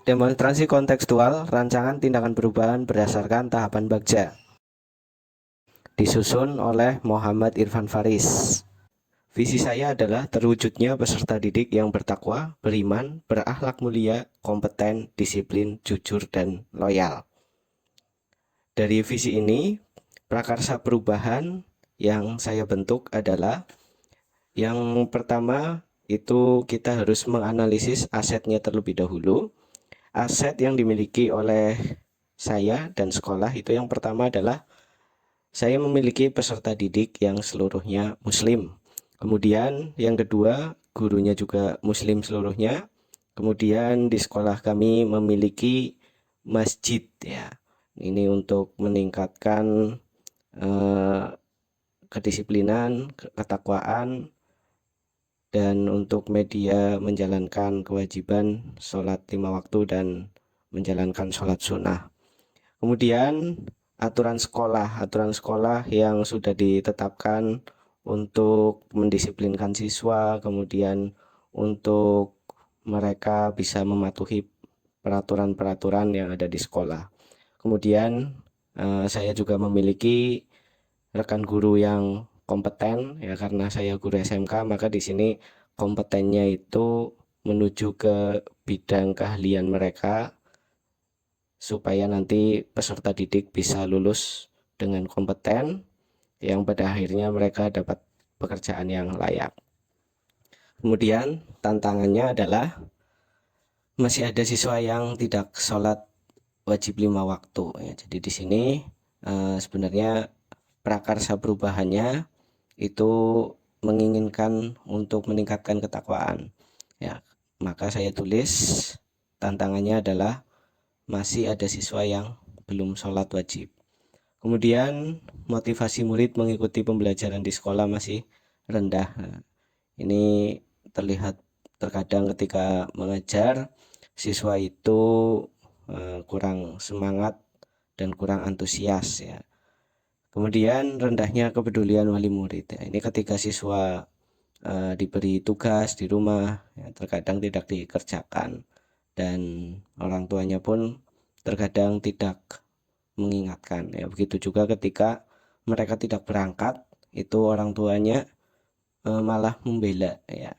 Demonstrasi kontekstual rancangan tindakan perubahan berdasarkan tahapan Bagja. Disusun oleh Muhammad Irfan Faris. Visi saya adalah terwujudnya peserta didik yang bertakwa, beriman, berakhlak mulia, kompeten, disiplin, jujur, dan loyal. Dari visi ini, prakarsa perubahan yang saya bentuk adalah yang pertama itu kita harus menganalisis asetnya terlebih dahulu. Aset yang dimiliki oleh saya dan sekolah itu yang pertama adalah saya memiliki peserta didik yang seluruhnya muslim. Kemudian yang kedua, gurunya juga muslim seluruhnya. Kemudian di sekolah kami memiliki masjid ya. Ini untuk meningkatkan eh, kedisiplinan, ketakwaan, dan untuk media menjalankan kewajiban sholat 5 waktu dan menjalankan sholat sunnah. Kemudian aturan sekolah yang sudah ditetapkan untuk mendisiplinkan siswa, kemudian untuk mereka bisa mematuhi peraturan-peraturan yang ada di sekolah. Kemudian saya juga memiliki rekan guru yang kompeten ya, karena saya guru SMK, maka di sini kompetennya itu menuju ke bidang keahlian mereka supaya nanti peserta didik bisa lulus dengan kompeten yang pada akhirnya mereka dapat pekerjaan yang layak. Kemudian tantangannya adalah masih ada siswa yang tidak sholat wajib 5 waktu ya. Jadi di sini sebenarnya prakarsa perubahannya itu menginginkan untuk meningkatkan ketakwaan ya, maka saya tulis tantangannya adalah masih ada siswa yang belum sholat wajib. Kemudian motivasi murid mengikuti pembelajaran di sekolah masih rendah. Nah, ini terlihat terkadang ketika mengajar siswa itu kurang semangat dan kurang antusias ya. Kemudian rendahnya kepedulian wali murid ya. Ini ketika siswa diberi tugas di rumah ya, terkadang tidak dikerjakan dan orang tuanya pun terkadang tidak mengingatkan ya. Begitu juga ketika mereka tidak berangkat, itu orang tuanya malah membela ya,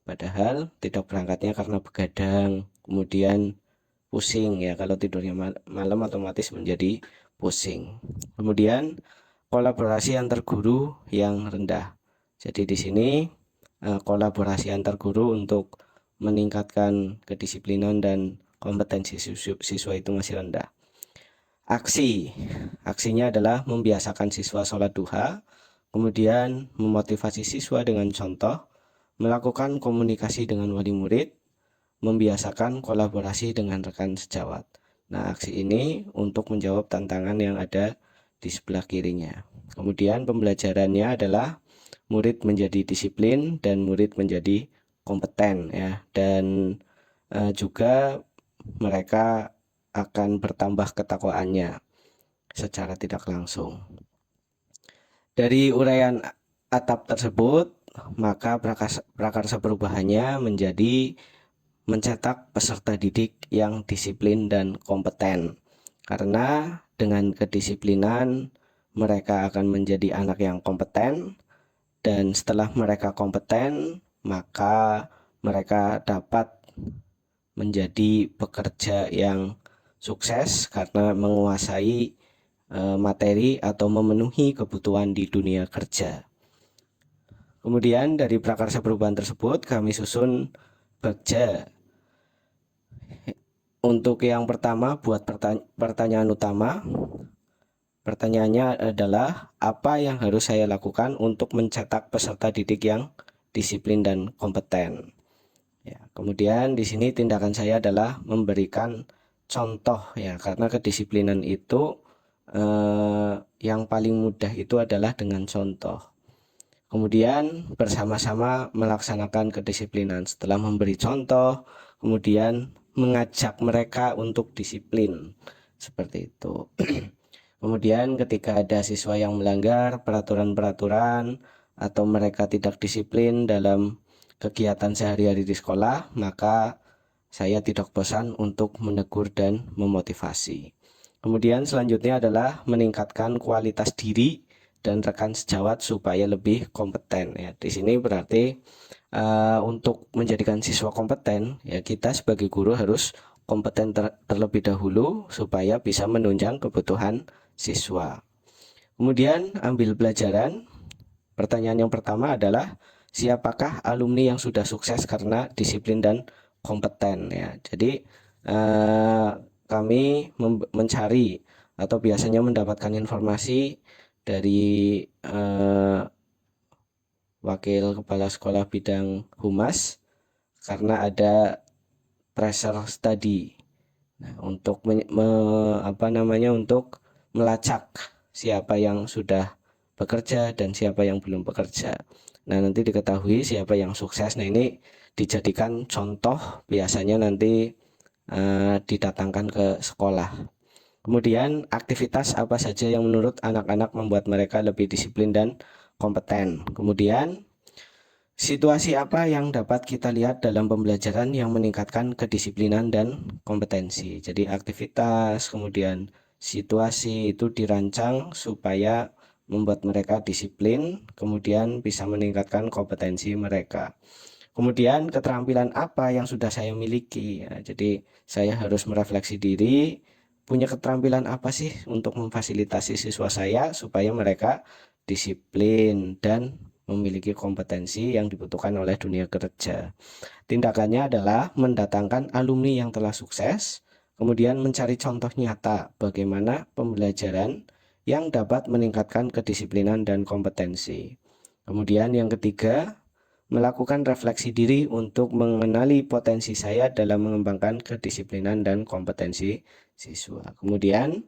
padahal tidak berangkatnya karena begadang, kemudian pusing ya, kalau tidurnya malam otomatis menjadi pusing. Kemudian kolaborasi antar guru yang rendah. Jadi di sini kolaborasi antar guru untuk meningkatkan kedisiplinan dan kompetensi siswa itu masih rendah. Aksinya adalah membiasakan siswa sholat duha, kemudian memotivasi siswa dengan contoh, melakukan komunikasi dengan wali murid, membiasakan kolaborasi dengan rekan sejawat. Nah, aksi ini untuk menjawab tantangan yang ada di sebelah kirinya. Kemudian pembelajarannya adalah murid menjadi disiplin dan murid menjadi kompeten ya, dan juga mereka akan bertambah ketakwaannya secara tidak langsung. Dari uraian atap tersebut, maka prakarsa perubahannya menjadi mencetak peserta didik yang disiplin dan kompeten. Karena dengan kedisiplinan mereka akan menjadi anak yang kompeten, dan setelah mereka kompeten, maka mereka dapat menjadi pekerja yang sukses karena menguasai materi atau memenuhi kebutuhan di dunia kerja. Kemudian dari prakarsa perubahan tersebut kami susun Bagja. Untuk yang pertama, buat pertanyaan utama. Pertanyaannya adalah apa yang harus saya lakukan untuk mencetak peserta didik yang disiplin dan kompeten. Ya, kemudian di sini tindakan saya adalah memberikan contoh ya, karena kedisiplinan itu yang paling mudah itu adalah dengan contoh. Kemudian bersama-sama melaksanakan kedisiplinan. Setelah memberi contoh, kemudian mengajak mereka untuk disiplin. Seperti itu. Kemudian ketika ada siswa yang melanggar peraturan-peraturan atau mereka tidak disiplin dalam kegiatan sehari-hari di sekolah, maka saya tidak bosan untuk menegur dan memotivasi. Kemudian selanjutnya adalah meningkatkan kualitas diri dan rekan sejawat supaya lebih kompeten ya. Di sini berarti untuk menjadikan siswa kompeten ya, kita sebagai guru harus kompeten terlebih dahulu supaya bisa menunjang kebutuhan siswa. Kemudian ambil pelajaran. Pertanyaan yang pertama adalah siapakah alumni yang sudah sukses karena disiplin dan kompeten ya. Jadi kami mencari atau biasanya mendapatkan informasi dari wakil kepala sekolah bidang humas karena ada pressure study. Nah, untuk untuk melacak siapa yang sudah bekerja dan siapa yang belum bekerja. Nah, nanti diketahui siapa yang sukses. Nah, ini dijadikan contoh, biasanya nanti didatangkan ke sekolah. Kemudian aktivitas apa saja yang menurut anak-anak membuat mereka lebih disiplin dan kompeten. Kemudian situasi apa yang dapat kita lihat dalam pembelajaran yang meningkatkan kedisiplinan dan kompetensi. Jadi aktivitas, kemudian situasi itu dirancang supaya membuat mereka disiplin, kemudian bisa meningkatkan kompetensi mereka. Kemudian keterampilan apa yang sudah saya miliki ya, jadi saya harus merefleksi diri, punya keterampilan apa sih untuk memfasilitasi siswa saya supaya mereka disiplin dan memiliki kompetensi yang dibutuhkan oleh dunia kerja. Tindakannya adalah mendatangkan alumni yang telah sukses, kemudian mencari contoh nyata bagaimana pembelajaran yang dapat meningkatkan kedisiplinan dan kompetensi. Kemudian yang ketiga, melakukan refleksi diri untuk mengenali potensi saya dalam mengembangkan kedisiplinan dan kompetensi siswa. Kemudian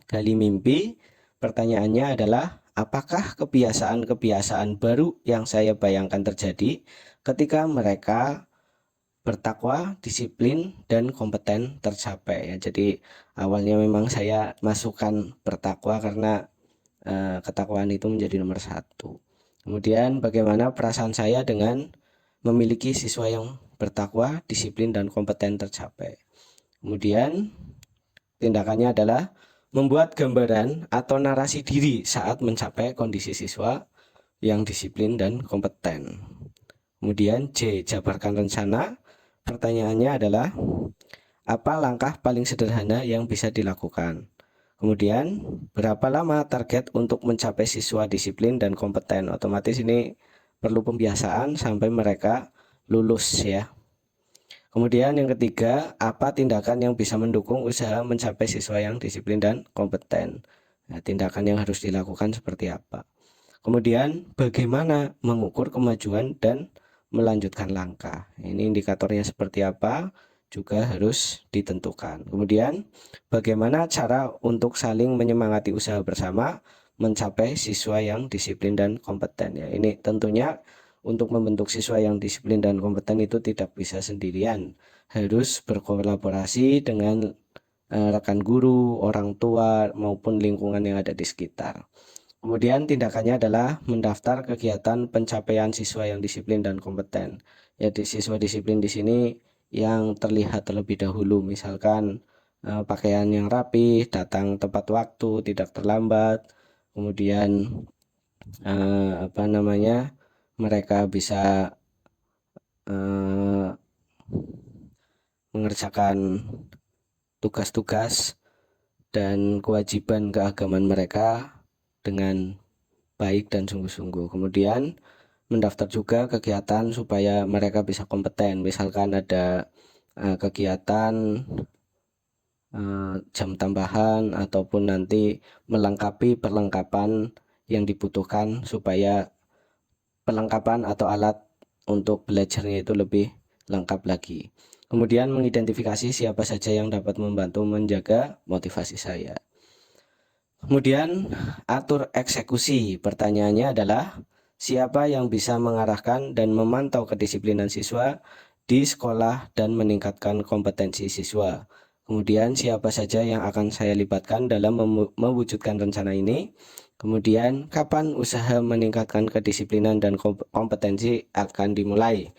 gali mimpi, pertanyaannya adalah apakah kebiasaan-kebiasaan baru yang saya bayangkan terjadi ketika mereka bertakwa, disiplin, dan kompeten tercapai ya. Jadi awalnya memang saya masukkan bertakwa karena ketakwaan itu menjadi nomor satu. Kemudian bagaimana perasaan saya dengan memiliki siswa yang bertakwa, disiplin, dan kompeten tercapai. Kemudian tindakannya adalah membuat gambaran atau narasi diri saat mencapai kondisi siswa yang disiplin dan kompeten. Kemudian J, jabarkan rencana. Pertanyaannya adalah apa langkah paling sederhana yang bisa dilakukan? Kemudian berapa lama target untuk mencapai siswa disiplin dan kompeten? Otomatis ini perlu pembiasaan sampai mereka lulus ya. Kemudian yang ketiga, apa tindakan yang bisa mendukung usaha mencapai siswa yang disiplin dan kompeten? Nah, tindakan yang harus dilakukan seperti apa? Kemudian bagaimana mengukur kemajuan dan melanjutkan langkah? Ini indikatornya seperti apa juga harus ditentukan. Kemudian bagaimana cara untuk saling menyemangati usaha bersama mencapai siswa yang disiplin dan kompeten ya. Ini tentunya untuk membentuk siswa yang disiplin dan kompeten itu tidak bisa sendirian, harus berkolaborasi dengan rekan guru, orang tua, maupun lingkungan yang ada di sekitar. Kemudian tindakannya adalah mendaftar kegiatan pencapaian siswa yang disiplin dan kompeten. Ya, siswa disiplin di sini yang terlihat terlebih dahulu, misalkan pakaian yang rapi, datang tepat waktu, tidak terlambat, kemudian mereka bisa mengerjakan tugas-tugas dan kewajiban keagamaan mereka dengan baik dan sungguh-sungguh. Kemudian mendaftar juga kegiatan supaya mereka bisa kompeten, misalkan ada kegiatan jam tambahan ataupun nanti melengkapi perlengkapan yang dibutuhkan supaya perlengkapan atau alat untuk belajarnya itu lebih lengkap lagi. Kemudian mengidentifikasi siapa saja yang dapat membantu menjaga motivasi saya. Kemudian atur eksekusi. Pertanyaannya adalah siapa yang bisa mengarahkan dan memantau kedisiplinan siswa di sekolah dan meningkatkan kompetensi siswa. Kemudian siapa saja yang akan saya libatkan dalam mewujudkan rencana ini. Kemudian kapan usaha meningkatkan kedisiplinan dan kompetensi akan dimulai.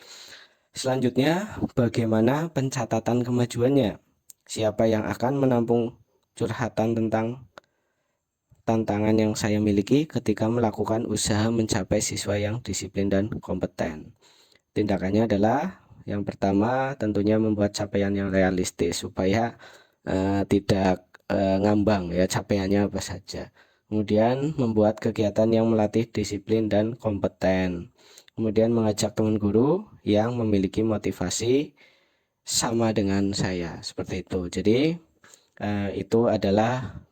Selanjutnya, bagaimana pencatatan kemajuannya? Siapa yang akan menampung curhatan tentang tantangan yang saya miliki ketika melakukan usaha mencapai siswa yang disiplin dan kompeten? Tindakannya adalah yang pertama tentunya membuat capaian yang realistis supaya tidak ngambang ya capaiannya apa saja. Kemudian membuat kegiatan yang melatih disiplin dan kompeten. Kemudian mengajak teman guru yang memiliki motivasi sama dengan saya seperti itu. Jadi itu adalah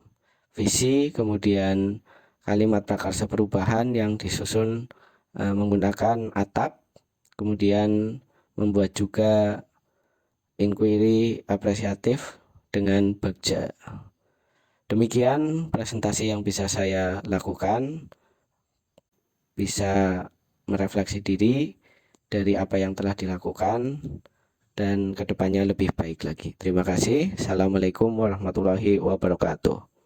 visi, kemudian kalimat prakarsa perubahan yang disusun menggunakan atap, kemudian membuat juga inquiry apresiatif dengan bagja. Demikian presentasi yang bisa saya lakukan, bisa merefleksi diri dari apa yang telah dilakukan dan kedepannya lebih baik lagi. Terima kasih. Assalamualaikum warahmatullahi wabarakatuh.